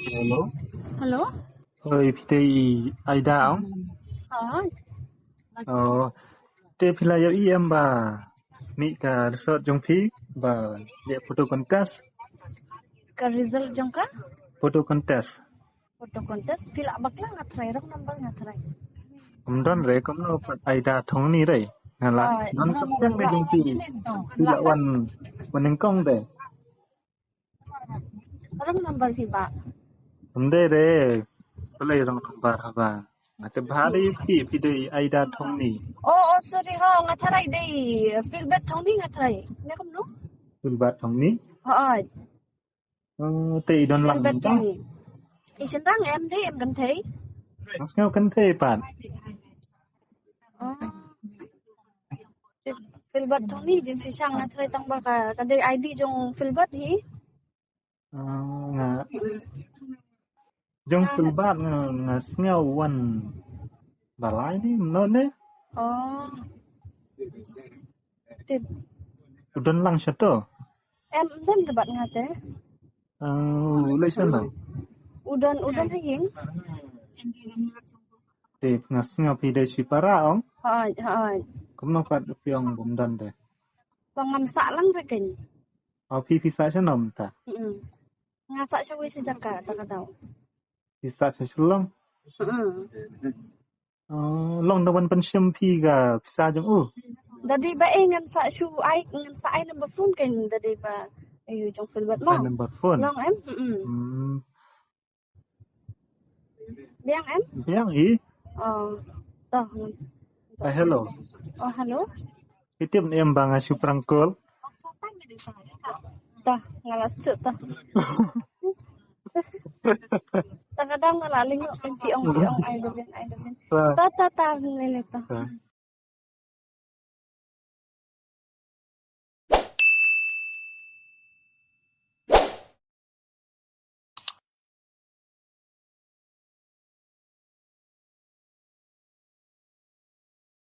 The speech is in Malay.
Hello. Halo? Piti Aida không? Te Pilayo em ba mi ka resort jong phi ba dia photo contest. Ka result jong ka? Photo contest. Photo contest pila bakla ngatrai rok number ngatrai. Don re kom no pat Aida thong ni re. Ngala non kom jang me jong phi. Pila wan kong de. Rok number fi ba. Umde re pelai rong number haba. Ngate bhari phi de Aida thong ni. Oh, sorry ho ngatrai dei. Feedback thong ni ngatrai. Ne kom no? Tulbat thong ni. Hai. Te don lang Feedback ni thong ta. ni. Isin rang em đấy em cần thấy. Ngau kan te pat. Feedback thong ni jin si sang ngatrai tang ba ka dei ID jong feedback hi. Nga jong tulbat nga ngau wan balai ni no ne. Oh. Tip Udon lang siya to. em dân debat ngate. Ulay siya na. Udan hinging. Tip nga piday si paraong. Hai. Kung nang pat piyong bumdan de. Pangamsa lang sa kin. Pipisa siya nom ta. Nga sa siya wisi jaka taka daw. Pisa siya silang. Long naman pan siyam piga pisa jong Dadi ba ngan sa shu ay ngan sa ay number phone kin dadi ba ayo jong filbat mo. Ay number phone. Long em. Biang em. Biyang Toh. hello. Oh hello. Itip na yung banga si Prangkol. Toh ngalas tu toh. Kadang ngalaling ko siong ay dobin. Ta ngilita.